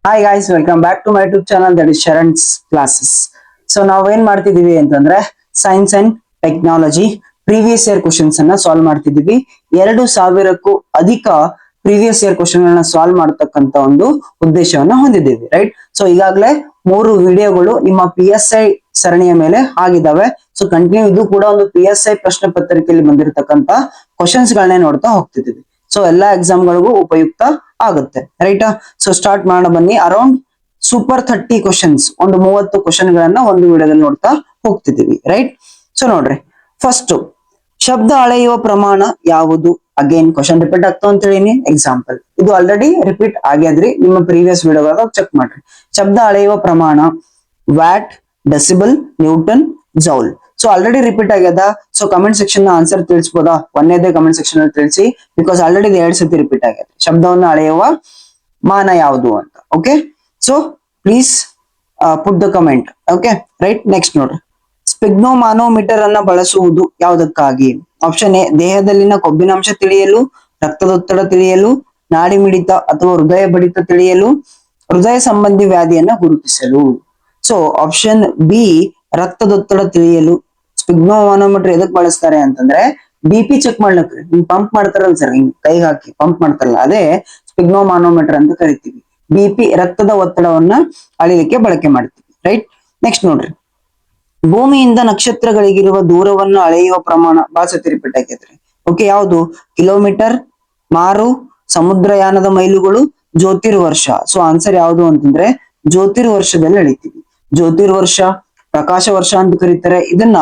Hi guys, welcome back to my YouTube channel that is Sharan's classes. So ನಾವೇನ್ ಮಾಡ್ತಿದೀವಿ ಅಂತಂದ್ರೆ science and technology previous year questions ಅನ್ನ solve ಮಾಡ್ತಿದೀವಿ. 2000ಕ್ಕೂ ಅಧಿಕ ಪ್ರೀವಿಯಸ್ ಇಯರ್ ಕ್ವಶನ್ ಗಳನ್ನ ಸಾಲ್ವ್ ಮಾಡತಕ್ಕಂತ ಒಂದು ಉದ್ದೇಶವನ್ನ ಹೊಂದಿದ್ದೀವಿ, ರೈಟ್? ಸೊ ಈಗಾಗಲೇ 3 ವಿಡಿಯೋಗಳು ನಿಮ್ಮ PSI ಸರಣಿಯ ಮೇಲೆ ಆಗಿದ್ದಾವೆ. ಸೊ ಕಂಟಿನ್ಯೂ ಇದು ಕೂಡ ಒಂದು PSI ಪ್ರಶ್ನೆ ಪತ್ರಿಕೆಯಲ್ಲಿ ಬಂದಿರತಕ್ಕಂತ ಕ್ವಶನ್ಸ್ ಗಳನ್ನೇ ನೋಡ್ತಾ ಹೋಗ್ತಿದೀವಿ. ಸೊ ಎಲ್ಲಾ ಎಕ್ಸಾಮ್ ಗಳಿಗೂ ಉಪಯುಕ್ತ ಆಗುತ್ತೆ, ರೈಟಾ? ಸೊ ಸ್ಟಾರ್ಟ್ ಮಾಡೋಣ ಬನ್ನಿ. ಅರೌಂಡ್ ಸೂಪರ್ 30 ಕ್ವಶನ್ಸ್, ಒಂದು 30 ಕ್ವಶನ್ ಗಳನ್ನ ಒಂದು ವಿಡಿಯೋದಲ್ಲಿ ನೋಡ್ತಾ ಹೋಗ್ತಿದೀವಿ, ರೈಟ್? ಸೊ ನೋಡ್ರಿ, ಫಸ್ಟ್ ಶಬ್ದ ಅಳೆಯುವ ಪ್ರಮಾಣ ಯಾವುದು? ಅಗೇನ್ ಕ್ವಶನ್ ರಿಪೀಟ್ ಆಗ್ತಾ ಅಂತ ಹೇಳಿನಿ. ಎಕ್ಸಾಂಪಲ್ ಇದು ಆಲ್ರೆಡಿ ರಿಪೀಟ್ ಆಗ್ಯಾದ್ರಿ, ನಿಮ್ಮ ಪ್ರೀವಿಯಸ್ ವಿಡಿಯೋಗಳಾಗ ಚೆಕ್ ಮಾಡ್ರಿ. ಶಬ್ದ ಅಳೆಯುವ ಪ್ರಮಾಣ watt, decibel, Newton, joule. So already repeat ಆಗ್ಯದ. ಸೊ ಕಮೆಂಟ್ ಸೆಕ್ಷನ್ ನ ಆನ್ಸರ್ ತಿಳಿಸಬಹುದಾ? ಒಂದೇದೇ ಕಮೆಂಟ್ ಸೆಕ್ಷನ್ ಅಲ್ಲಿ ತಿಳಿಸಿ, ಬಿಕಾಸ್ ಆಲ್ರೆಡಿ 2 ಸತಿ ರಿಪೀಟ್ ಆಗ್ಯದ. ಶಬ್ದವನ್ನು ಅಳೆಯುವ ಮಾನ ಯಾವುದು ಅಂತ. Okay, so please put the comment. Okay, right. Next ನೋಡ್ರಿ, ಸ್ಪಿಗ್ನೋಮಾನೋಮೀಟರ್ ಅನ್ನ ಬಳಸುವುದು ಯಾವುದಕ್ಕಾಗಿ? ಆಪ್ಷನ್ ಎ, ದೇಹದಲ್ಲಿನ ಕೊಬ್ಬಿನಾಂಶ ತಿಳಿಯಲು, ರಕ್ತದೊತ್ತಡ ತಿಳಿಯಲು, ನಾಡಿ ಮಿಡಿತ ಅಥವಾ ಹೃದಯ ಬಡಿತ ತಿಳಿಯಲು, ಹೃದಯ ಸಂಬಂಧಿ ವ್ಯಾಧಿಯನ್ನ ಗುರುತಿಸಲು. ಸೊ ಆಪ್ಷನ್ ಬಿ, ರಕ್ತದೊತ್ತಡ ತಿಳಿಯಲು. ಸ್ಪಿಗ್ನೋಮಾನೋಮೀಟರ್ ಎದಕ್ ಬಳಸ್ತಾರೆ ಅಂತಂದ್ರೆ BP ಚೆಕ್ ಮಾಡ್ಲಕ್ರಿ. ಹಿಂಗ್ ಪಂಪ್ ಮಾಡ್ತಾರಲ್ಲ ಸರ್, ಹಿಂಗ್ ಕೈಗೆ ಹಾಕಿ ಪಂಪ್ ಮಾಡ್ತಾರಲ್ಲ, ಅದೇ ಸ್ಪಿಗ್ನೋಮಾನೋಮೀಟರ್ ಅಂತ ಕರಿತೀವಿ. BP ರಕ್ತದ ಒತ್ತಡವನ್ನ ಅಳಿಲಿಕ್ಕೆ ಬಳಕೆ ಮಾಡ್ತೀವಿ, ರೈಟ್? ನೆಕ್ಸ್ಟ್ ನೋಡ್ರಿ, ಭೂಮಿಯಿಂದ ನಕ್ಷತ್ರಗಳಿಗಿರುವ ದೂರವನ್ನು ಅಳೆಯುವ ಪ್ರಮಾಣ ಬಹಳ ಸತಿ ರಿಪೀಟ್ ಆಗೈತ್ರಿ. ಓಕೆ, ಯಾವುದು? ಕಿಲೋಮೀಟರ್, ಮಾರು, ಸಮುದ್ರಯಾನದ ಮೈಲುಗಳು, ಜ್ಯೋತಿರ್ವರ್ಷ. ಸೊ ಆನ್ಸರ್ ಯಾವುದು ಅಂತಂದ್ರೆ ಜ್ಯೋತಿರ್ವರ್ಷದಲ್ಲಿ ಅಳಿತೀವಿ. ಜ್ಯೋತಿರ್ವರ್ಷ, ಪ್ರಕಾಶ ವರ್ಷ ಅಂತ ಕರೀತಾರೆ. ಇದನ್ನ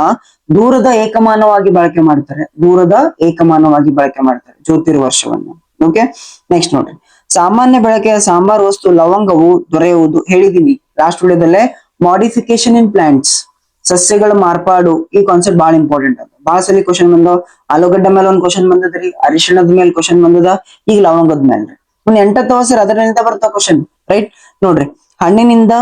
ದೂರದ ಏಕಮಾನವಾಗಿ ಬಳಕೆ ಮಾಡ್ತಾರೆ. ದೂರದ ಏಕಮಾನವಾಗಿ ಬಳಕೆ ಮಾಡ್ತಾರೆ ಜ್ಯೋತಿರ್ವರ್ಷವನ್ನು. ಓಕೆ, ನೆಕ್ಸ್ಟ್ ನೋಡ್ರಿ, ಸಾಮಾನ್ಯ ಬಳಕೆಯ ಸಾಂಬಾರ್ ವಸ್ತು ಲವಂಗವು ದೊರೆಯುವುದು ಹೇಳಿದೀನಿ ಲಾಸ್ಟ್ ವಿಡಿಯೋದಲ್ಲೇ. ಮಾಡಿಫಿಕೇಶನ್ ಇನ್ ಪ್ಲಾಂಟ್ಸ್, ಸಸ್ಯಗಳ ಮಾರ್ಪಾಡು. ಈ ಕಾನ್ಸೆಪ್ಟ್ ಬಹಳ ಇಂಪಾರ್ಟೆಂಟ್ ಅದ. ಬಹಳ ಸಲ ಕ್ವಶನ್ ಬಂದವ. ಆಲೂಗಡ್ಡೆ ಮೇಲೆ ಒಂದ್ ಕ್ವಶನ್ ಬಂದದ್ರಿ, ಅರಿಶಿಣದ ಮೇಲೆ ಕ್ವಶನ್ ಬಂದದ, ಈಗ ಲವಂಗದ ಮೇಲೆ. ಒಂದ್ 8 ಸರ್ ಅದರಿಂದ ಬರ್ತಾವ ಕ್ವಶನ್, ರೈಟ್? ನೋಡ್ರಿ, ಹಣ್ಣಿನಿಂದ,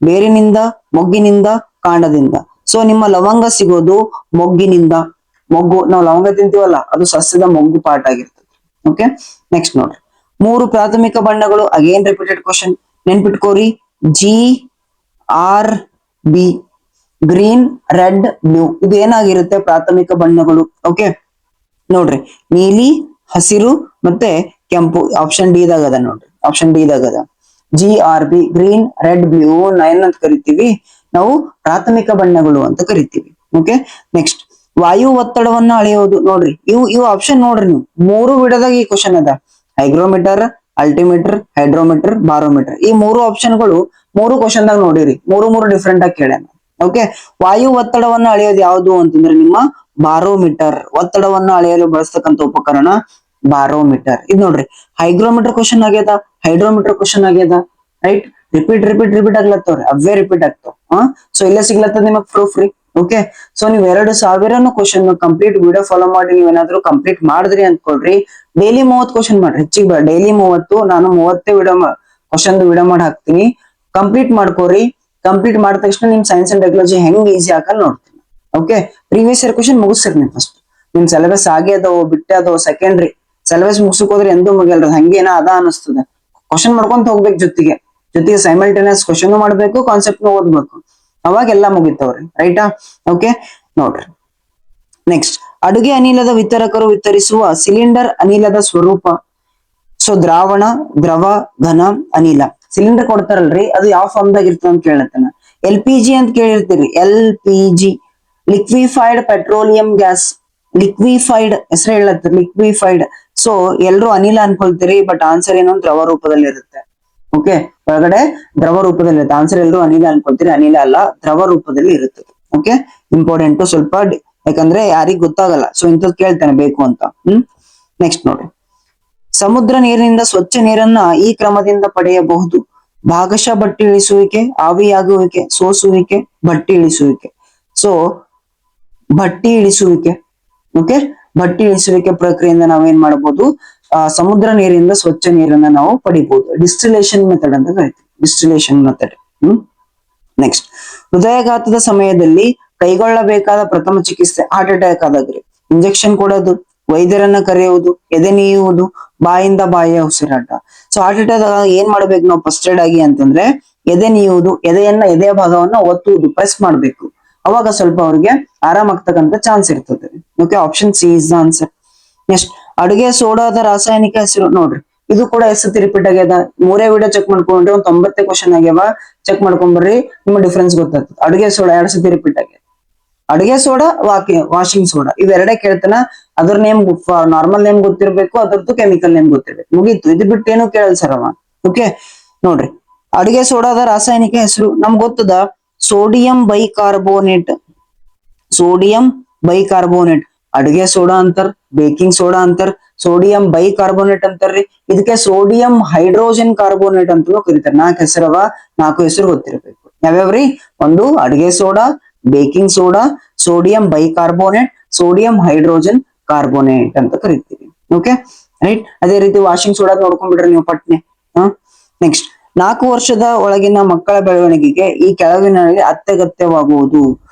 ಬೇರಿನಿಂದ, ಮೊಗ್ಗಿನಿಂದ, ಕಾಂಡದಿಂದ. ಸೊ ನಿಮ್ಮ ಲವಂಗ ಸಿಗೋದು ಮೊಗ್ಗಿನಿಂದ. ಮೊಗ್ಗು, ನಾವು ಲವಂಗ ತಿಂತೀವಲ್ಲ, ಅದು ಸಸ್ಯದ ಮೊಗ್ಗು ಪಾರ್ಟ್ ಆಗಿರ್ತದೆ. ಓಕೆ, ನೆಕ್ಸ್ಟ್ ನೋಡ್ರಿ, 3 ಪ್ರಾಥಮಿಕ ಬಣ್ಣಗಳು. ಅಗೇನ್ ರಿಪೀಟೆಡ್ ಕ್ವಶನ್, ನೆನ್ಪಿಟ್ಕೋರಿ. GRB, green, red, blue. ಇದು ಏನಾಗಿರುತ್ತೆ? ಪ್ರಾಥಮಿಕ ಬಣ್ಣಗಳು. ಓಕೆ, ನೋಡ್ರಿ, ನೀಲಿ, ಹಸಿರು ಮತ್ತೆ ಕೆಂಪು. ಆಪ್ಷನ್ ಡಿ ದಾಗ ಅದ ನೋಡ್ರಿ, ಆಪ್ಷನ್ ಡಿ ದಾಗ ಅದ. GRB, ಗ್ರೀನ್, ರೆಡ್, ಬ್ಲೂ ಅಂತ ಕರಿತೀವಿ ನಾವು, ಪ್ರಾಥಮಿಕ ಬಣ್ಣಗಳು ಅಂತ ಕರಿತೀವಿ. ಓಕೆ, ನೆಕ್ಸ್ಟ್, ವಾಯು ಒತ್ತಡವನ್ನ ಅಳೆಯೋದು. ನೋಡ್ರಿ, ಇವು ಆಪ್ಷನ್ ನೋಡ್ರಿ, ನೀವು 3 ವಿಡದಾಗ ಈ ಕ್ವಶನ್ ಅದ. Hygrometer, altimeter, hydrometer, barometer. ಈ 3 ಆಪ್ಷನ್ಗಳು 3 ಕ್ವಶನ್ ದಾಗ ನೋಡಿರಿ, 3 ಡಿಫ್ರೆಂಟ್ ಆಗಿ ಕೇಳ್ಯಾನ. ಓಕೆ, ವಾಯು ಒತ್ತಡವನ್ನ ಅಳೆಯೋದು ಯಾವುದು ಅಂತಂದ್ರೆ ನಿಮ್ಮ ಬಾರೋಮೀಟರ್. ಒತ್ತಡವನ್ನ ಅಳೆಯಲು ಬಳಸ್ತಕ್ಕಂಥ ಉಪಕರಣ ಬಾರೋಮೀಟರ್. ಇದು ನೋಡ್ರಿ, ಹೈಗ್ರೋಮೀಟರ್ ಕ್ವಶನ್ ಆಗ್ಯದ, ಹೈಡ್ರೋಮೀಟರ್ ಕ್ವಶನ್ ಆಗ್ಯದ, ರೈಟ್? ರಿಪೀಟ್ ಆಗ್ಲತ್ತವ್ರಿ, ಅವೇ ರಿಪೀಟ್ ಆಗ್ತಾವ. ಸೊ ಇಲ್ಲೇ ಸಿಗ್ಲತ್ತದ ನಿಮಗ್ ಪ್ರೂಫ್ ರೀ. ಓಕೆ, ಸೊ ನೀವು 2000 ಕ್ವಶನ್ ಕಂಪ್ಲೀಟ್ ವಿಡಿಯೋ ಫಾಲೋ ಮಾಡಿ ನೀವೇನಾದ್ರೂ ಕಂಪ್ಲೀಟ್ ಮಾಡಿದ್ರಿ ಅನ್ಕೊಳ್ರಿ. ಡೈಲಿ 30 ಕ್ವಶನ್ ಮಾಡ್ರಿ, ಹೆಚ್ಚಿಗೆ ಬೇಡ. ಡೈಲಿ 30, ನಾನು 30 ಕ್ವಶನ್ ವಿಡಿಯೋ ಮಾಡಿ ಹಾಕ್ತೀನಿ. ಕಂಪ್ಲೀಟ್ ಮಾಡ್ಕೋರಿ. ಕಂಪ್ಲೀಟ್ ಮಾಡಿದ ತಕ್ಷಣ ನಿಮ್ ಸೈನ್ಸ್ ಅಂಡ್ ಟೆಕ್ನಾಲಜಿ ಹೆಂಗ್ ಈಸಿ ಹಾಕಲ್ ನೋಡ್ತೀನಿ. ಓಕೆ, ಪ್ರೀವಿಯಸ್ ಇಯರ್ ಕ್ವಶನ್ ಮುಗಿಸ್ರಿ ನೀವು ಫಸ್ಟ್. ನಿಮ್ ಸಿಲೆಬಸ್ ಆಗೇ ಅದೋ ಬಿಟ್ಟೆ ಅದೋ ಸೆಕೆಂಡ್ರಿ. ಸಿಲೆಬಸ್ ಮುಗಿಸಕ್ ಹೋದ್ರೆ ಎಂದೂ ಮುಗಿಯಲ್ರಿ, ಹಂಗೇನ ಅದ ಅನಿಸ್ತದೆ. ಕ್ವಶನ್ ಮಾಡ್ಕೊಂತ ಹೋಗ್ಬೇಕು, ಜೊತೆಗೆ ಸೈಮಲ್ಟೇನಿಯಸ್ ಕ್ವಶನ್ ಮಾಡ್ಬೇಕು, ಕಾನ್ಸೆಪ್ಟ್ ಓದ್ಬೇಕು, ಅವಾಗೆಲ್ಲ ಮುಗಿತವ್ರಿ, ರೈಟಾ? ಓಕೆ, ನೋಡ್ರಿ, ನೆಕ್ಸ್ಟ್, ಅಡುಗೆ ಅನಿಲದ ವಿತರಕರು ವಿತರಿಸುವ ಸಿಲಿಂಡರ್ ಅನಿಲದ ಸ್ವರೂಪ. ಸೊ ದ್ರಾವಣ, ದ್ರವ, ಘನ, ಅನಿಲ. ಸಿಲಿಂಡರ್ ಕೊಡ್ತಾರಲ್ರಿ, ಅದು ಯಾವ ಫಾರ್ಮ್ ದಾಗ ಇರ್ತದ ಅಂತ ಕೇಳತ್ತನ. LPG ಅಂತ ಕೇಳಿರ್ತೀರಿ. LPG, liquefied petroleum gas. Liquefied ಹೆಸರು ಹೇಳತ್ತ, ಲಿಕ್ವಿಫೈಡ್. ಸೊ ಎಲ್ರು ಅನಿಲ ಅನ್ಕೊಳ್ತೀರಿ, ಬಟ್ ಆನ್ಸರ್ ಏನು? ದ್ರವ ರೂಪದಲ್ಲಿ ಇರುತ್ತೆ. ಓಕೆ, ಒಳಗಡೆ ದ್ರವ ರೂಪದಲ್ಲಿ ಇರುತ್ತೆ. ಆನ್ಸರ್ ಎಲ್ರು ಅನಿಲ ಅನ್ಕೊಳ್ತೀರಿ, ಅನಿಲ ಅಲ್ಲ, ದ್ರವ ರೂಪದಲ್ಲಿ ಇರುತ್ತೆ. ಓಕೆ, ಇಂಪಾರ್ಟೆಂಟ್ ಸ್ವಲ್ಪ, ಯಾಕಂದ್ರೆ ಯಾರಿಗ್ ಗೊತ್ತಾಗಲ್ಲ. ಸೊ ಇಂಥದ್ದು ಕೇಳ್ತಾನೆ ಬೇಕು ಅಂತ. ನೆಕ್ಸ್ಟ್ ನೋಡ್ರಿ, ಸಮುದ್ರ ನೀರಿನಿಂದ ಸ್ವಚ್ಛ ನೀರನ್ನ ಈ ಕ್ರಮದಿಂದ ಪಡೆಯಬಹುದು. ಭಾಗಶಃ ಬಟ್ಟಿ ಇಳಿಸುವಿಕೆ, ಆವಿಯಾಗುವಿಕೆ, ಸೋಸುವಿಕೆ, ಬಟ್ಟಿ ಇಳಿಸುವಿಕೆ. ಸೊ ಬಟ್ಟಿ ಇಳಿಸುವಿಕೆ. ಓಕೆ, ಬಟ್ಟಿ ಇಳಿಸುವಿಕೆ ಪ್ರಕ್ರಿಯೆಯಿಂದ ನಾವೇನ್ ಮಾಡಬಹುದು? ಸಮುದ್ರ ನೀರಿನಿಂದ ಸ್ವಚ್ಛ ನೀರನ್ನ ನಾವು ಪಡಿಬಹುದು. ಡಿಸ್ಟಿಲೇಷನ್ ಮೆಥಡ್ ಅಂತ ಕರಿತೀವಿ, ಡಿಸ್ಟಿಲೇಷನ್ ಮೆಥಡ್. ನೆಕ್ಸ್ಟ್, ಹೃದಯಾಘಾತದ ಸಮಯದಲ್ಲಿ ಕೈಗೊಳ್ಳಬೇಕಾದ ಪ್ರಥಮ ಚಿಕಿತ್ಸೆ. ಹಾರ್ಟ್ ಅಟ್ಯಾಕ್ ಆದಾಗ್ರಿ ಇಂಜೆಕ್ಷನ್ ಕೊಡೋದು, ವೈದ್ಯರನ್ನ ಕರೆಯುವುದು, ಎದೆ ನೀಯುವುದು, ಬಾಯಿಂದ ಬಾಯಿಯ ಉಸಿರಾಟ. ಸೊ ಹಾರ್ಟ್ ಅಟ್ಯಾಕ್ ಏನ್ ಮಾಡ್ಬೇಕು ನಾವು ಫಸ್ಟ್ ಏಡ್ ಆಗಿ ಅಂತಂದ್ರೆ ಎದೆ ನೀಯುವುದು, ಎದೆಯ ಭಾಗವನ್ನ ಒತ್ತುವುದು, ಪ್ರೆಸ್ ಮಾಡ್ಬೇಕು. ಅವಾಗ ಸ್ವಲ್ಪ ಅವ್ರಿಗೆ ಆರಾಮ್ ಆಗ್ತಕ್ಕಂತ ಚಾನ್ಸ್ ಇರ್ತದೆ. Okay, option C is the answer. Next, ಅಡುಗೆ ಸೋಡಾದ ರಾಸಾಯನಿಕ ಹೆಸರು ನೋಡ್ರಿ. ಇದು ಕೂಡ ಎಷ್ಟು ರಿಪೀಟ್ ಆಗ್ಯದ, ಮೂರೇ ವಿಡಿಯೋ ಚೆಕ್ ಮಾಡ್ಕೊಂಡ್ರೆ ಒಂದ್ 90 ಕ್ವಶನ್ ಆಗ್ಯಾವ. ಚೆಕ್ ಮಾಡ್ಕೊಂಡ್ಬರ್ರಿ, ನಿಮ್ಮ ಡಿಫ್ರೆನ್ಸ್ ಗೊತ್ತಾಗ್ತದೆ. ಅಡುಗೆ ಸೋಡಾ 2 ಸತಿ ರಿಪೀಟ್ ಆಗ್ಯದ. ಅಡುಗೆ ಸೋಡಾ, ವಾಷಿಂಗ್ ಸೋಡಾ ಇವೆರಡೇ ಕೇಳ್ತಾನ. ಅದ್ರ ನೇಮ್ ನಾರ್ಮಲ್ ನೇಮ್ ಗೊತ್ತಿರ್ಬೇಕು, ಅದ್ರದ್ದು ಕೆಮಿಕಲ್ ನೇಮ್ ಗೊತ್ತಿರ್ಬೇಕು, ಮುಗೀತು. ಇದು ಬಿಟ್ಟು ಏನು ಕೇಳಲ್ ಸರ್ ಅವ. ಓಕೆ ನೋಡ್ರಿ, ಅಡುಗೆ ಸೋಡಾದ ರಾಸಾಯನಿಕ ಹೆಸರು ನಮ್ಗೆ ಗೊತ್ತದ, ಸೋಡಿಯಂ ಬೈಕಾರ್ಬೋನೇಟ್. ಸೋಡಿಯಂ ಬೈಕಾರ್ಬೋನೇಟ್ ಅಡುಗೆ ಸೋಡಾ ಅಂತಾರ, ಬೇಕಿಂಗ್ ಸೋಡಾ ಅಂತಾರ, ಸೋಡಿಯಂ ಬೈಕಾರ್ಬೋನೇಟ್ ಅಂತಾರ್ರಿ. ಇದಕ್ಕೆ ಸೋಡಿಯಂ ಹೈಡ್ರೋಜನ್ ಕಾರ್ಬೋನೇಟ್ ಅಂತಲೂ ಕರೀತಾರೆ. 4 ಹೆಸರವ, 4 ಹೆಸರು ಗೊತ್ತಿರ್ಬೇಕು. ಯಾವ್ಯಾವ್ರಿ? ಒಂದು ಅಡುಗೆ soda, baking soda, sodium bicarbonate, sodium hydrogen carbonate ಅಂತ ಕರಿತೀವಿ. Okay right. ಅದೇ ರೀತಿ ವಾಷಿಂಗ್ ಸೋಡಾ ನೋಡ್ಕೊಂಡ್ಬಿಡ್ರಿ ನೀವು ಪಟ್ನೆ. ನೆಕ್ಸ್ಟ್, 4 ವರ್ಷದ ಒಳಗಿನ ಮಕ್ಕಳ ಬೆಳವಣಿಗೆಗೆ ಈ ಕೆಳಗಿನಲ್ಲಿ ಅತ್ಯಗತ್ಯವಾಗುವುದು.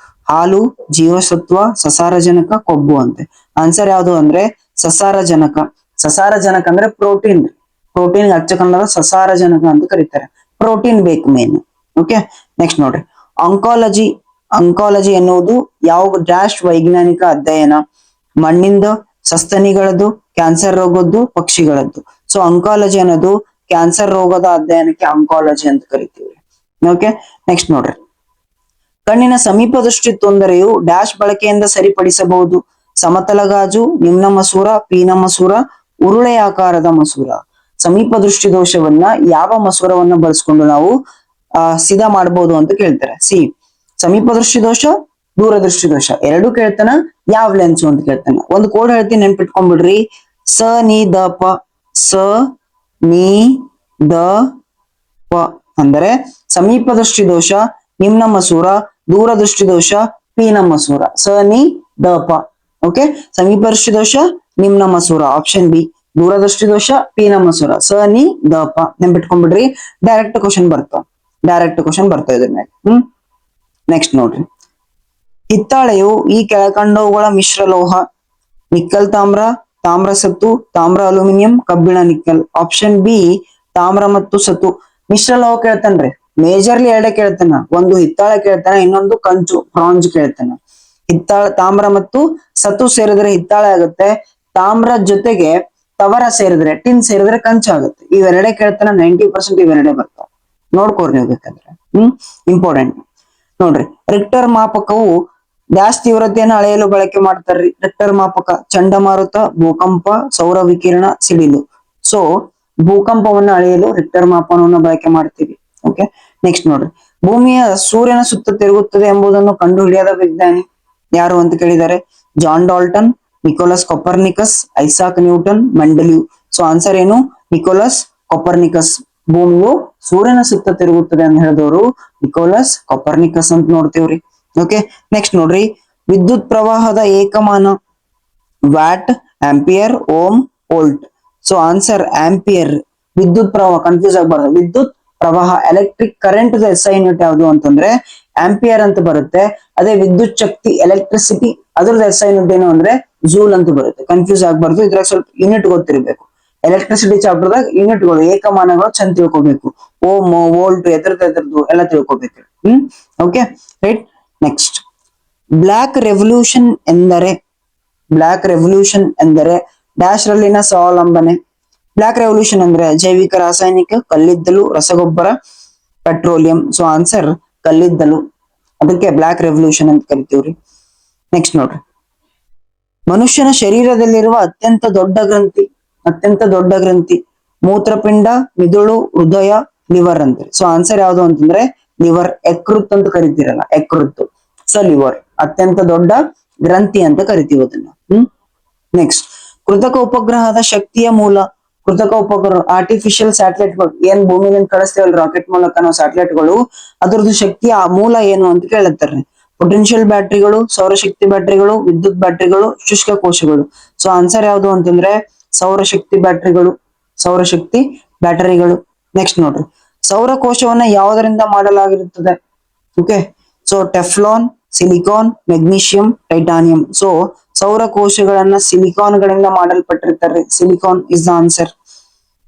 ಹಾಲು, ಜೀವಸತ್ವ, ಸಸಾರಜನಕ, ಕೊಬ್ಬು ಅಂತೆ. ಆನ್ಸರ್ ಯಾವುದು ಅಂದ್ರೆ ಸಸಾರಜನಕ. ಸಸಾರಜನಕ ಅಂದ್ರೆ ಪ್ರೋಟೀನ್. ಪ್ರೋಟೀನ್ ಅಚ್ಚ ಕನ್ನಡ ಸಸಾರಜನಕ ಅಂತ ಕರೀತಾರೆ. ಪ್ರೋಟೀನ್ ಬೇಕು ಮೇನ್. ಓಕೆ ನೆಕ್ಸ್ಟ್ ನೋಡ್ರಿ, ಆಂಕಾಲಜಿ. ಆಂಕಾಲಜಿ ಎನ್ನುವುದು ಯಾವ ಡ್ಯಾಶ್ ವೈಜ್ಞಾನಿಕ ಅಧ್ಯಯನ? ಮಣ್ಣಿಂದ, ಸಸ್ತನಿಗಳದ್ದು, ಕ್ಯಾನ್ಸರ್ ರೋಗದ್ದು, ಪಕ್ಷಿಗಳದ್ದು. ಸೊ ಆಂಕಾಲಜಿ ಅನ್ನೋದು ಕ್ಯಾನ್ಸರ್ ರೋಗದ ಅಧ್ಯಯನಕ್ಕೆ ಆಂಕಾಲಜಿ ಅಂತ ಕರಿತೀವಿ. ಓಕೆ ನೆಕ್ಸ್ಟ್ ನೋಡ್ರಿ, ಕಣ್ಣಿನ ಸಮೀಪ ದೃಷ್ಟಿ ತೊಂದರೆಯು ಡ್ಯಾಶ್ ಬಳಕೆಯಿಂದ ಸರಿಪಡಿಸಬಹುದು? ಸಮತಲ ಗಾಜು, ನಿಮ್ನ ಮಸೂರ, ಪೀನ ಮಸೂರ, ಉರುಳೆ ಆಕಾರದ ಮಸೂರ. ಸಮೀಪ ದೃಷ್ಟಿ ದೋಷವನ್ನ ಯಾವ ಮಸೂರವನ್ನ ಬಳಸ್ಕೊಂಡು ನಾವು ಸಿದ್ಧ ಮಾಡಬಹುದು ಅಂತ ಕೇಳ್ತಾರೆ. ಸಿ, ಸಮೀಪ ದೃಷ್ಟಿ ದೋಷ, ದೂರದೃಷ್ಟಿ ದೋಷ ಎರಡು ಕೇಳ್ತಾನ. ಯಾವ ಲೆನ್ಸ್ ಅಂತ ಕೇಳ್ತಾನ. ಒಂದು ಕೋಡ್ ಹೇಳ್ತೀನಿ, ನೆನ್ಪಿಟ್ಕೊಂಡ್ಬಿಡ್ರಿ. ಸ ನಿ ದ ಪ. ಸ ನಿ ದ ಪ ಅಂದರೆ ಸಮೀಪ ದೃಷ್ಟಿ ದೋಷ, ನಿಮ್ನ ಮಸೂರ, ದೂರದೃಷ್ಟಿ ದೋಷ, ಪೀನ ಮಸೂರ. ಸ ನಿ ದ ಪ. ಓಕೆ, ಸಮೀಪ ದೃಷ್ಟಿ ದೋಷ, ನಿಮ್ನ ಮಸೂರ ಆಪ್ಷನ್ ಬಿ. ದೂರದೃಷ್ಟಿ ದೋಷ, ಪೀನ ಮಸೂರ. ಸ ನಿ ದ ಪ ನೆನ್ಪಿಟ್ಕೊಂಡ್ಬಿಡ್ರಿ. ಡೈರೆಕ್ಟ್ ಕ್ವಶನ್ ಬರ್ತಾವ. ಇದ್ರ ಮೇಲೆ. ನೆಕ್ಸ್ಟ್ ನೋಡ್ರಿ, ಹಿತ್ತಾಳೆಯು ಈ ಕೆಳಕಂಡವುಗಳ ಮಿಶ್ರ ಲೋಹ. ನಿಕ್ಕಲ್ ತಾಮ್ರ, ತಾಮ್ರ ಸತು, ತಾಮ್ರ ಅಲ್ಯೂಮಿನಿಯಂ, ಕಬ್ಬಿಣ ನಿಕ್ಕಲ್. ಆಪ್ಷನ್ ಬಿ ತಾಮ್ರ ಮತ್ತು ಸತು. ಮಿಶ್ರ ಲೋಹ ಕೇಳ್ತಾನ್ರಿ. ಮೇಜರ್ಲಿ 2 ಕೇಳ್ತಾನ. ಒಂದು ಹಿತ್ತಾಳೆ ಕೇಳ್ತಾನ, ಇನ್ನೊಂದು ಕಂಚು ಬ್ರಾಂಜ್ ಕೇಳ್ತಾನ. ತಾಮ್ರ ಮತ್ತು ಸತು ಸೇರಿದ್ರೆ ಹಿತ್ತಾಳೆ ಆಗುತ್ತೆ. ತಾಮ್ರ ಜೊತೆಗೆ ತವರ ಸೇರಿದ್ರೆ, ಟಿನ್ ಸೇರಿದ್ರೆ ಕಂಚು ಆಗುತ್ತೆ. ಇವೆರಡೇ ಕೇಳ್ತಾನ. 90% ಇವೆರಡೇ ಬರ್ತಾವ. ನೋಡ್ಕೋರಿ ನೀವು ಬೇಕಾದ್ರೆ. ಇಂಪಾರ್ಟೆಂಟ್ ನೋಡ್ರಿ, ರಿಕ್ಟರ್ ಮಾಪಕವು ಡ್ಯಾಶ್ ತೀವ್ರತೆಯನ್ನು ಅಳೆಯಲು ಬಳಕೆ ಮಾಡ್ತಾರ್ರಿ. ರಿಕ್ಟರ್ ಮಾಪಕ ಚಂಡಮಾರುತ, ಭೂಕಂಪ, ಸೌರ ವಿಕಿರಣ, ಸಿಡಿಲು. ಸೊ ಭೂಕಂಪವನ್ನು ಅಳೆಯಲು ರಿಕ್ಟರ್ ಮಾಪನವನ್ನು ಬಳಕೆ ಮಾಡ್ತೀವಿ. ಓಕೆ ನೆಕ್ಸ್ಟ್ ನೋಡ್ರಿ, ಭೂಮಿಯ ಸೂರ್ಯನ ಸುತ್ತ ತಿರುಗುತ್ತದೆ ಎಂಬುದನ್ನು ಕಂಡು ಹಿಡಿಯದ ವಿಜ್ಞಾನಿ ಯಾರು ಅಂತ ಕೇಳಿದ್ದಾರೆ. John Dalton, Nicolaus Copernicus, Isaac Newton, Mendeleev. So answer ಏನು? Nicolaus Copernicus. ಭೂಮಿಯು ಸೂರ್ಯನ ಸುತ್ತ ತಿರುಗುತ್ತದೆ ಅಂತ ಹೇಳಿದವರು ನಿಕೋಲಸ್ ಕೊಪರ್ನಿಕಸ್ ಅಂತ ನೋಡ್ತೇವ್ರಿ. ಓಕೆ ನೆಕ್ಸ್ಟ್ ನೋಡ್ರಿ, ವಿದ್ಯುತ್ ಪ್ರವಾಹದ ಏಕಮಾನ watt, ampere, ohm, volt. So answer ampere. ವಿದ್ಯುತ್ ಪ್ರವಾಹ ಕನ್ಫ್ಯೂಸ್ ಆಗಬಾರ್ದು. ವಿದ್ಯುತ್ ಪ್ರವಾಹ ಎಲೆಕ್ಟ್ರಿಕ್ ಕರೆಂಟ್ SI ಯೂನಿಟ್ ಯಾವುದು ಅಂತಂದ್ರೆ ಆಂಪಿಯರ್ ಅಂತ ಬರುತ್ತೆ. ಅದೇ ವಿದ್ಯುತ್ ಶಕ್ತಿ ಎಲೆಕ್ಟ್ರಿಸಿಟಿ ಅದ್ರದ್ದು SI ಯೂನಿಟ್ ಏನು ಅಂದ್ರೆ ಜೂಲ್ ಅಂತ ಬರುತ್ತೆ. ಕನ್ಫ್ಯೂಸ್ ಆಗಬಾರ್ದು. ಇದ್ರಾಗ ಸ್ವಲ್ಪ ಯೂನಿಟ್ ಗೊತ್ತಿರ್ಬೇಕು. ಎಲೆಕ್ಟ್ರಿಸಿಟಿ ಚಾಪ್ಟರ್ದಾಗ ಯೂನಿಟ್ಗಳು, ಏಕಮಾನಗಳು ಚಂದ ತಿಳ್ಕೊಬೇಕು. ಓಮ್, ವೋಲ್ಟ್, ಎದ್ರದ್ದು ಎಲ್ಲ ತಿಳ್ಕೊಬೇಕು. Okay right. Next, black revolution ಎಂದರೆ ಡ್ಯಾಶ್ ರಲ್ಲಿನ ಸ್ವಾವಲಂಬನೆ. ಬ್ಲಾಕ್ ರೆವಲ್ಯೂಷನ್ ಅಂದ್ರೆ ಜೈವಿಕ, ರಾಸಾಯನಿಕ, ಕಲ್ಲಿದ್ದಲು, ರಸಗೊಬ್ಬರ, ಪೆಟ್ರೋಲಿಯಂ. ಸೊ ಆನ್ಸರ್ ಕಲ್ಲಿದ್ದಲು. ಅದಕ್ಕೆ ಬ್ಲಾಕ್ ರೆವಲ್ಯೂಷನ್ ಅಂತ ಕರಿತೀವ್ರಿ. ನೆಕ್ಸ್ಟ್ ನೋಡ್ರಿ, ಮನುಷ್ಯನ ಶರೀರದಲ್ಲಿರುವ ಅತ್ಯಂತ ದೊಡ್ಡ ಗ್ರಂಥಿ ಮೂತ್ರಪಿಂಡ, ಮಿದುಳು, ಹೃದಯ, ಲಿವರ್ ಅಂತಾರೆ. ಸೊ ಆನ್ಸರ್ ಯಾವುದು ಅಂತಂದ್ರೆ ಲಿವರ್. ಯಕೃತ್ ಅಂತ ಕರಿತೀರಲ್ಲ, ಯಕೃತ್. ಸೊ ಲಿವರ್ ಅತ್ಯಂತ ದೊಡ್ಡ ಗ್ರಂಥಿ ಅಂತ ಕರಿತೀವಿ ಅದನ್ನ. ನೆಕ್ಸ್ಟ್, ಕೃತಕ ಉಪಗ್ರಹದ ಶಕ್ತಿಯ ಮೂಲ. ಕೃತಕ ಉಪಗ್ರಹ ಆರ್ಟಿಫಿಷಿಯಲ್ ಸ್ಯಾಟಲೈಟ್ಗಳು ಏನ್ ಭೂಮಿಯಿಂದ ಕಳಿಸ್ತೇವಲ್ಲ ರಾಕೆಟ್ ಮೂಲಕ ನಾವು ಸ್ಯಾಟಲೈಟ್ಗಳು, ಅದ್ರದ್ದು ಶಕ್ತಿಯ ಮೂಲ ಏನು ಅಂತ ಕೇಳುತ್ತಾರೆ. ಪೊಟೆನ್ಶಿಯಲ್ ಬ್ಯಾಟ್ರಿಗಳು, ಸೌರಶಕ್ತಿ ಬ್ಯಾಟ್ರಿಗಳು, ವಿದ್ಯುತ್ ಬ್ಯಾಟ್ರಿಗಳು, ಶುಷ್ಕ ಕೋಶಗಳು. ಸೊ ಆನ್ಸರ್ ಯಾವುದು ಅಂತಂದ್ರೆ ಸೌರಶಕ್ತಿ ಬ್ಯಾಟರಿಗಳು. ನೆಕ್ಸ್ಟ್ ನೋಡ್ರಿ, ಸೌರ ಕೋಶವನ್ನ ಯಾವುದರಿಂದ ಮಾಡಲಾಗಿರುತ್ತದೆ? Okay so Teflon, silicon, magnesium, titanium. So ಸೌರ ಕೋಶಗಳನ್ನ ಸಿಲಿಕಾನ್ ಗಳಿಂದ ಮಾಡಲ್ಪಟ್ಟಿರ್ತಾರೆ. Silicon is the answer.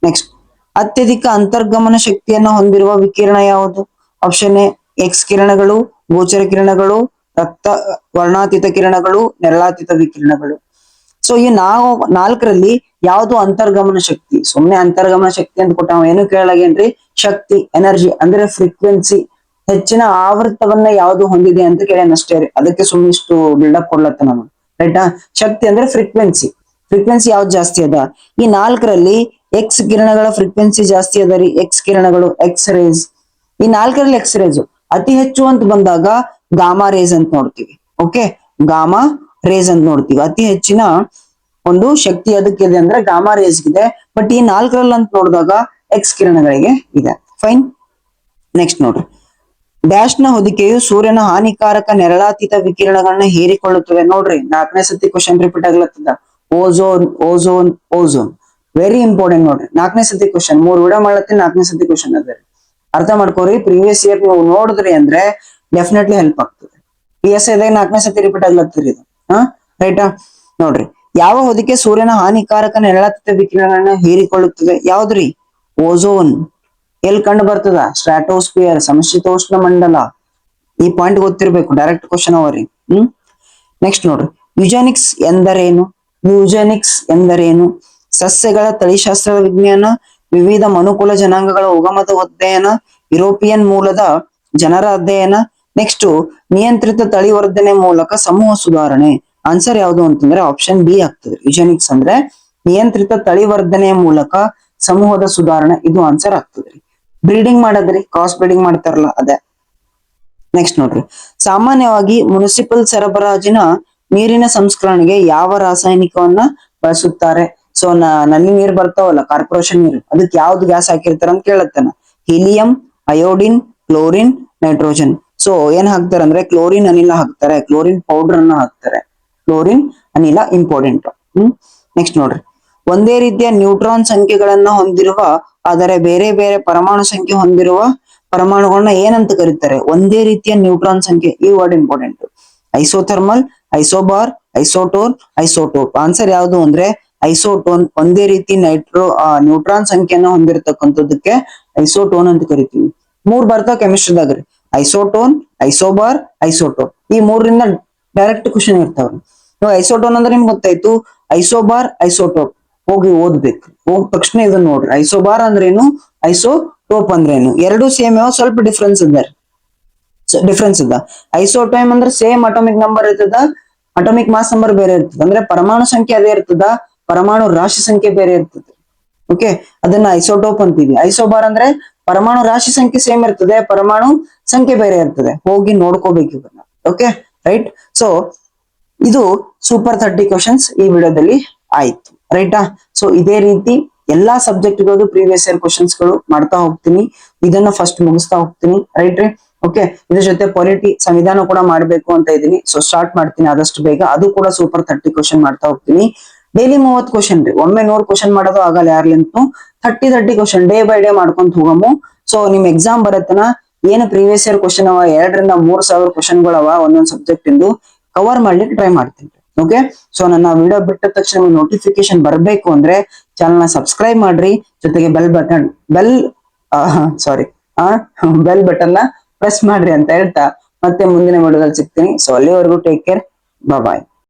Next, ಅತ್ಯಧಿಕ ಅಂತರ್ಗಮನ ಶಕ್ತಿಯನ್ನು ಹೊಂದಿರುವ ವಿಕಿರಣ ಯಾವುದು? ಆಪ್ಷನ್ ಎ ಎಕ್ಸ್ ಕಿರಣಗಳು, ಗೋಚರ ಕಿರಣಗಳು, ರಕ್ತ ವರ್ಣಾತೀತ ಕಿರಣಗಳು, ನೆರಳಾತೀತ ವಿಕಿರಣಗಳು. ಸೊ ಈ ನಾಲ್ಕರಲ್ಲಿ ಯಾವುದು ಅಂತರ್ಗಮನ ಶಕ್ತಿ? ಸುಮ್ನೆ ಅಂತರ್ಗಮನ ಶಕ್ತಿ ಅಂತ ಕೊಟ್ಟ ಏನು ಕೇಳಲಾಗೇನ್ರಿ? ಶಕ್ತಿ, ಎನರ್ಜಿ ಅಂದ್ರೆ ಫ್ರೀಕ್ವೆನ್ಸಿ, ಹೆಚ್ಚಿನ ಆವರ್ತವನ್ನ ಯಾವುದು ಹೊಂದಿದೆ ಅಂತ ಕೇಳೇನ ಅಷ್ಟೇ ರೀ. ಅದಕ್ಕೆ ಸುಮ್ಮನೆ ಇಷ್ಟು ಬಿಲ್ಡಪ್ ಕೊಡ್ಲತ್ತ ನಾನು, ರೈಟಾ? ಶಕ್ತಿ ಅಂದ್ರೆ ಫ್ರೀಕ್ವೆನ್ಸಿ, ಫ್ರೀಕ್ವೆನ್ಸಿ ಯಾವ್ದು ಜಾಸ್ತಿ ಅದ? ಈ ನಾಲ್ಕರಲ್ಲಿ ಎಕ್ಸ್ ಕಿರಣಗಳ ಫ್ರೀಕ್ವೆನ್ಸಿ ಜಾಸ್ತಿ ಅದ ರೀ. ಎಕ್ಸ್ ಕಿರಣಗಳು, ಎಕ್ಸ್ ರೇಸ್. ಈ ನಾಲ್ಕರಲ್ಲಿ ಎಕ್ಸ್ ರೇಸ್ ಅತಿ ಹೆಚ್ಚು ಅಂತ ಬಂದಾಗ ಗಾಮಾ ರೇಸ್ ಅಂತ ನೋಡ್ತೀವಿ. ಓಕೆ, ಗಾಮಾ ರೇಸ್ ಅಂತ ನೋಡ್ತೀವಿ. ಅತಿ ಹೆಚ್ಚಿನ ಒಂದು ಶಕ್ತಿ ಅದಕ್ಕಿದೆ ಅಂದ್ರೆ ಗಾಮಾ ರೇಸ್ ಇದೆ. ಬಟ್ ಈ ನಾಲ್ಕರಲ್ಲಿ ಅಂತ ನೋಡಿದಾಗ ಎಕ್ಸ್ ಕಿರಣಗಳಿಗೆ ಇದೆ. ಫೈನ್. ನೆಕ್ಸ್ಟ್ ನೋಡ್ರಿ, ಡ್ಯಾಶ್ ನ ಹೊದಿಕೆಯು ಸೂರ್ಯನ ಹಾನಿಕಾರಕ ನೆರಳಾತೀತ ವಿಕಿರಣಗಳನ್ನ ಹೀರಿಕೊಳ್ಳುತ್ತವೆ. ನೋಡ್ರಿ, 4ನೇ ಸತಿ ಕ್ವಶನ್ ರಿಪೀಟ್ ಆಗ್ಲತ್ತದ. Ozone, ozone, ozone. Very important ನೋಡ್ರಿ. 4ನೇ ಸತಿ ಕ್ವಶನ್, 3 ವಿಡಿಯೋ ಮಾಡ್ಲತ್ತೀನಿ, 4ನೇ ಸತಿ ಕ್ವಶನ್ ಅದ. ಅರ್ಥ ಮಾಡ್ಕೋರಿ. ಪ್ರೀವಿಯಸ್ ಇಯರ್ ನೀವು ನೋಡಿದ್ರಿ ಅಂದ್ರೆ ಡೆಫಿನೆಟ್ಲಿ ಹೆಲ್ಪ್ ಆಗ್ತದೆ. PSI ದಾಗ 4ನೇ ಸತಿ ರಿಪೀಟ್ ಆಗ್ಲತ್ತಿರಿ ಇದು. ರೈಟಾ? ನೋಡ್ರಿ, ಯಾವ ಹೊದಿಕೆ ಸೂರ್ಯನ ಹಾನಿಕಾರಕ ನೆರಳಾತೀತ ವಿಕಿರಣಗಳನ್ನ ಹೀರಿಕೊಳ್ಳುತ್ತದೆ? ಯಾವ್ದ್ರಿ? ಓಝೋನ್. ಎಲ್ಲಿ ಕಂಡು ಬರ್ತದ? ಸ್ಟ್ರಾಟೋಸ್ಫಿಯರ್, ಸಮಶೀತೋಷ್ಣ ಮಂಡಲ. ಈ ಪಾಯಿಂಟ್ ಗೊತ್ತಿರ್ಬೇಕು, ಡೈರೆಕ್ಟ್ ಕ್ವಶನ್ ಅವರಿ. ನೆಕ್ಸ್ಟ್ ನೋಡ್ರಿ, ಯುಜೆನಿಕ್ಸ್ ಎಂದರೇನು? ಯುಜೆನಿಕ್ಸ್ ಎಂದರೇನು? ಸಸ್ಯಗಳ ತಳಿಶಾಸ್ತ್ರದ ವಿಜ್ಞಾನ, ವಿವಿಧ ಮನುಕುಲ ಜನಾಂಗಗಳ ಉಗಮದ ಅಧ್ಯಯನ, ಯುರೋಪಿಯನ್ ಮೂಲದ ಜನರ ಅಧ್ಯಯನ. ನೆಕ್ಸ್ಟ್, ನಿಯಂತ್ರಿತ ತಳಿವರ್ಧನೆ ಮೂಲಕ ಸಮೂಹ ಸುಧಾರಣೆ. ಆನ್ಸರ್ ಯಾವುದು ಅಂತಂದ್ರೆ ಆಪ್ಷನ್ ಬಿ ಆಗ್ತದೆ. ಯುಜೆನಿಕ್ಸ್ ಅಂದ್ರೆ ನಿಯಂತ್ರಿತ ತಳಿವರ್ಧನೆಯ ಮೂಲಕ ಸಮೂಹದ ಸುಧಾರಣೆ, ಇದು ಆನ್ಸರ್ ಆಗ್ತದ್ರಿ. ಬ್ರೀಡಿಂಗ್ ಮಾಡೋದ್ರಿ, ಕ್ರಾಸ್ ಬ್ರೀಡಿಂಗ್ ಮಾಡ್ತಾರಲ್ಲ ಅದೇ. ನೆಕ್ಸ್ಟ್ ನೋಡ್ರಿ, ಸಾಮಾನ್ಯವಾಗಿ ಮುನಿಸಿಪಲ್ ಸರಬರಾಜಿನ ನೀರಿನ ಸಂಸ್ಕರಣೆಗೆ ಯಾವ ರಾಸಾಯನಿಕವನ್ನ ಬಳಸುತ್ತಾರೆ? ಸೊ ನಲ್ಲಿ ನೀರ್ ಬರ್ತಾವಲ್ಲ, ಕಾರ್ಪೊರೇಷನ್ ನೀರು, ಅದಕ್ಕೆ ಯಾವ್ದು ಗ್ಯಾಸ್ ಹಾಕಿರ್ತಾರ ಅಂತ ಕೇಳತ್ತನ. Helium, iodine, chlorine, nitrogen. So ಏನ್ ಹಾಕ್ತಾರೆ ಅಂದ್ರೆ ಕ್ಲೋರಿನ್ ಅನಿಲ ಹಾಕ್ತಾರೆ, ಕ್ಲೋರಿನ್ ಪೌಡರ್ ಅನ್ನ ಹಾಕ್ತಾರೆ. ಕ್ಲೋರಿನ್ ಅನಿಲ ಇಂಪಾರ್ಟೆಂಟ್. ನೆಕ್ಸ್ಟ್ ನೋಡ್ರಿ, ಒಂದೇ ರೀತಿಯ ನ್ಯೂಟ್ರಾನ್ ಸಂಖ್ಯೆಗಳನ್ನ ಹೊಂದಿರುವ ಆದರೆ ಬೇರೆ ಬೇರೆ ಪರಮಾಣು ಸಂಖ್ಯೆ ಹೊಂದಿರುವ ಪರಮಾಣುಗಳನ್ನ ಏನಂತ ಕರೀತಾರೆ? ಒಂದೇ ರೀತಿಯ ನ್ಯೂಟ್ರಾನ್ ಸಂಖ್ಯೆ. ಈ word important. Isothermal, isobar, isotone, isotope. Answer ಯಾವುದು ಅಂದ್ರೆ ಐಸೋಟೋನ್. ಒಂದೇ ರೀತಿ ನ್ಯೂಟ್ರಾನ್ ಸಂಖ್ಯೆಯನ್ನ ಹೊಂದಿರತಕ್ಕಂಥದ್ದಕ್ಕೆ ಐಸೋಟೋನ್ ಅಂತ ಕರಿತೀವಿ. 3 ಬರ್ತಾವ ಕೆಮಿಸ್ಟ್ರಿದಾಗ್ರಿ: ಐಸೋಟೋನ್, ಐಸೋಬಾರ್, ಐಸೋಟೋಪ್. ಈ 3ರಿಂದ ಡೈರೆಕ್ಟ್ ಕ್ವಶನ್ ಇರ್ತಾವ್ರಿ. ನೀವು ಐಸೋಟೋನ್ ಅಂದ್ರೆ ನಿಮ್ಗೆ ಗೊತ್ತಾಯ್ತು. ಐಸೋಬಾರ್, ಐಸೋಟೋಪ್ ಹೋಗಿ ಓದ್ಬೇಕು. ಹೋದ ತಕ್ಷಣ ಇದನ್ನ ನೋಡ್ರಿ. ಐಸೋಬಾರ್ ಅಂದ್ರೇನು, ಐಸೋಟೋಪ್ ಅಂದ್ರೇನು? ಎರಡು ಸೇಮ್ ಯಾವ, ಸ್ವಲ್ಪ ಡಿಫ್ರೆನ್ಸ್ ಇದ. ಐಸೋಟೋಮ್ ಅಂದ್ರೆ ಸೇಮ್ ಅಟೋಮಿಕ್ ನಂಬರ್ ಇರ್ತದ, ಅಟೋಮಿಕ್ ಮಾಸ್ ನಂಬರ್ ಬೇರೆ ಇರ್ತದ. ಅಂದ್ರೆ ಪರಮಾಣು ಸಂಖ್ಯೆ ಅದೇ ಇರ್ತದ, ಪರಮಾಣು ರಾಶಿ ಸಂಖ್ಯೆ ಬೇರೆ ಇರ್ತದೆ. ಓಕೆ, ಅದನ್ನ ಐಸೋಟೋಪ್ ಅಂತೀವಿ. ಐಸೋಬಾರ್ ಅಂದ್ರೆ ಪರಮಾಣು ರಾಶಿ ಸಂಖ್ಯೆ ಸೇಮ್ ಇರ್ತದೆ, ಪರಮಾಣು ಸಂಖ್ಯೆ ಬೇರೆ ಇರ್ತದೆ. ಹೋಗಿ ನೋಡ್ಕೋಬೇಕು ಇದನ್ನ. Okay, right. ಸೊ ಇದು ಸೂಪರ್ 30 ಕ್ವಶನ್ಸ್ ಈ ವಿಡಿಯೋದಲ್ಲಿ ಆಯ್ತು, ರೈಟಾ? ಸೊ ಇದೇ ರೀತಿ ಎಲ್ಲಾ ಸಬ್ಜೆಕ್ಟ್ ಗಳದ್ದು ಪ್ರೀವಿಯಸ್ ಇಯರ್ ಕ್ವಶನ್ಸ್ ಗಳು ಮಾಡ್ತಾ ಹೋಗ್ತೀನಿ. ಇದನ್ನ ಫಸ್ಟ್ ಮುಗಿಸ್ತಾ ಹೋಗ್ತೀನಿ, ರೈಟ್ ರೀ? ಓಕೆ, ಇದ್ರ ಜೊತೆ ಪೊಲಿಟಿ ಸಂವಿಧಾನ ಕೂಡ ಮಾಡ್ಬೇಕು ಅಂತ ಇದೀನಿ. ಸೊ ಸ್ಟಾರ್ಟ್ ಮಾಡ್ತೀನಿ ಆದಷ್ಟು ಬೇಗ. ಅದು ಕೂಡ ಸೂಪರ್ 30 ಕ್ವಶನ್ ಮಾಡ್ತಾ ಹೋಗ್ತೀನಿ. ಡೈಲಿ 30 ಕ್ವಶನ್ ರೀ. ಒಮ್ಮೆ 100 ಕ್ವಶನ್ ಮಾಡೋದು ಆಗಲ್ಲ ಯಾರ್ಲಿಂತು. 30 ಕ್ವಶನ್ ಡೇ ಬೈ ಡೇ ಮಾಡ್ಕೊಂತ ಹೋಗಮು. ಸೊ ನಿಮ್ ಎಕ್ಸಾಮ್ ಬರತ್ತನ ಏನು ಪ್ರೀವಿಯಸ್ ಇಯರ್ ಕ್ವಶನ್ ಅವ 2,000 ರಿಂದ 3,000 ಕ್ವಶನ್ಗಳು ಅವ ಒಂದೊಂದ್ ಸಬ್ಜೆಕ್ಟ್ ಇಂದು ಕವರ್ ಮಾಡ್ಲಿಕ್ಕೆ ಟ್ರೈ ಮಾಡ್ತೀನಿ. ಓಕೆ, ಸೊ ನನ್ನ ವಿಡಿಯೋ ಬಿಟ್ಟ ತಕ್ಷಣ ನೋಟಿಫಿಕೇಶನ್ ಬರಬೇಕು ಅಂದ್ರೆ ಚಾನಲ್ ನ ಸಬ್ಸ್ಕ್ರೈಬ್ ಮಾಡ್ರಿ. ಜೊತೆಗೆ ಬೆಲ್ ಬಟನ್ ನ ಪ್ರೆಸ್ ಮಾಡ್ರಿ ಅಂತ ಹೇಳ್ತಾ ಮತ್ತೆ ಮುಂದಿನ ವಿಡಿಯೋದಲ್ಲಿ ಸಿಗ್ತೀನಿ. ಸೊ ಅಲ್ಲಿವರೆಗೂ ಟೇಕ್ ಕೇರ್, ಬಾಯ್.